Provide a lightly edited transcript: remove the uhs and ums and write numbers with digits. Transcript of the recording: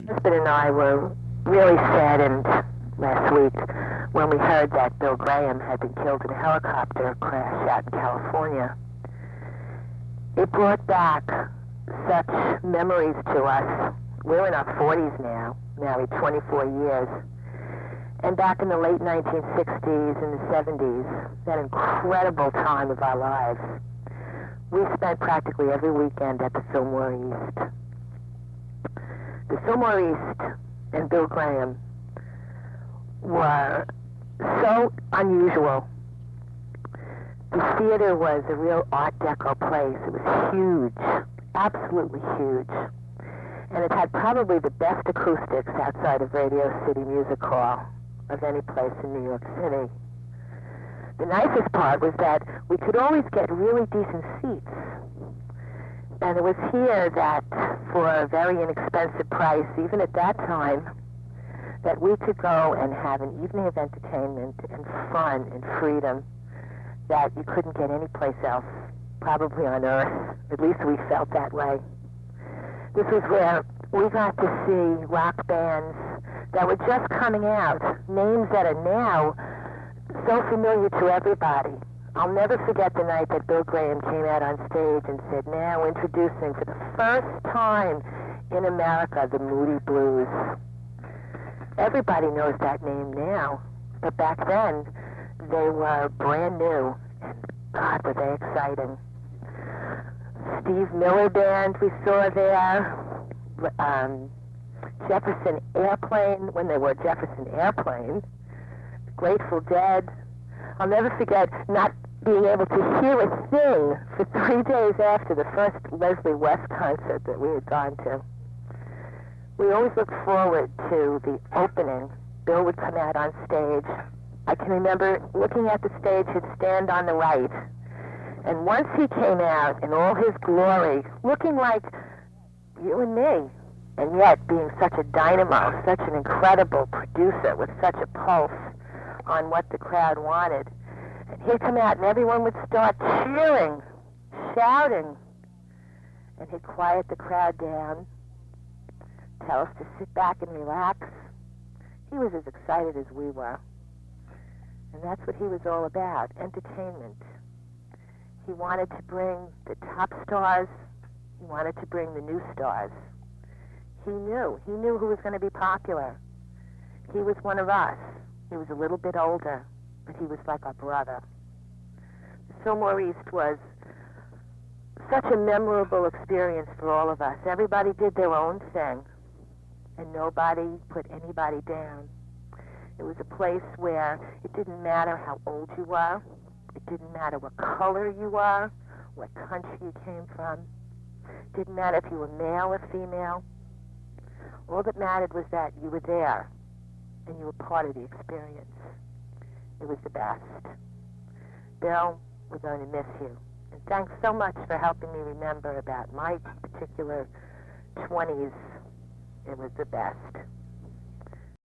husband and I were really saddened last week when we heard that Bill Graham had been killed in a helicopter crash out in California. It brought back such memories to us. We're in our 40s now, married 24 years. And back in the late 1960s and the 70s, that incredible time of our lives, we spent practically every weekend at the Fillmore East. The Fillmore East and Bill Graham were so unusual. The theater was a real Art Deco place. It was huge, absolutely huge. And it had probably the best acoustics outside of Radio City Music Hall of any place in New York City. The nicest part was that we could always get really decent seats. And it was here that, for a very inexpensive price, even at that time, that we could go and have an evening of entertainment and fun and freedom that you couldn't get anyplace else, probably on Earth. At least we felt that way. This was where we got to see rock bands that were just coming out, names that are now so familiar to everybody. I'll never forget the night that Bill Graham came out on stage and said, now introducing for the first time in America, the Moody Blues. Everybody knows that name now, but back then they were brand new, and God, were they exciting. Steve Miller Band we saw there, Jefferson Airplane, when they were Jefferson Airplane, Grateful Dead. I'll never forget not being able to hear a thing for 3 days after the first Leslie West concert that we had gone to. We always looked forward to the opening. Bill would come out on stage. I can remember looking at the stage, he'd stand on the right. And once he came out in all his glory, looking like you and me, and yet being such a dynamo, such an incredible producer with such a pulse on what the crowd wanted. And he'd come out and everyone would start cheering, shouting. And he'd quiet the crowd down, tell us to sit back and relax. He was as excited as we were. And that's what he was all about, entertainment. He wanted to bring the top stars. He wanted to bring the new stars. He knew who was going to be popular. He was one of us. He was a little bit older, but he was like our brother. The Fillmore East was such a memorable experience for all of us. Everybody did their own thing, and nobody put anybody down. It was a place where it didn't matter how old you were. It didn't matter what color you were, what country you came from. It didn't matter if you were male or female. All that mattered was that you were there, and you were part of the experience. It was the best. Bill, we're going to miss you. And thanks so much for helping me remember about my particular 20s. It was the best.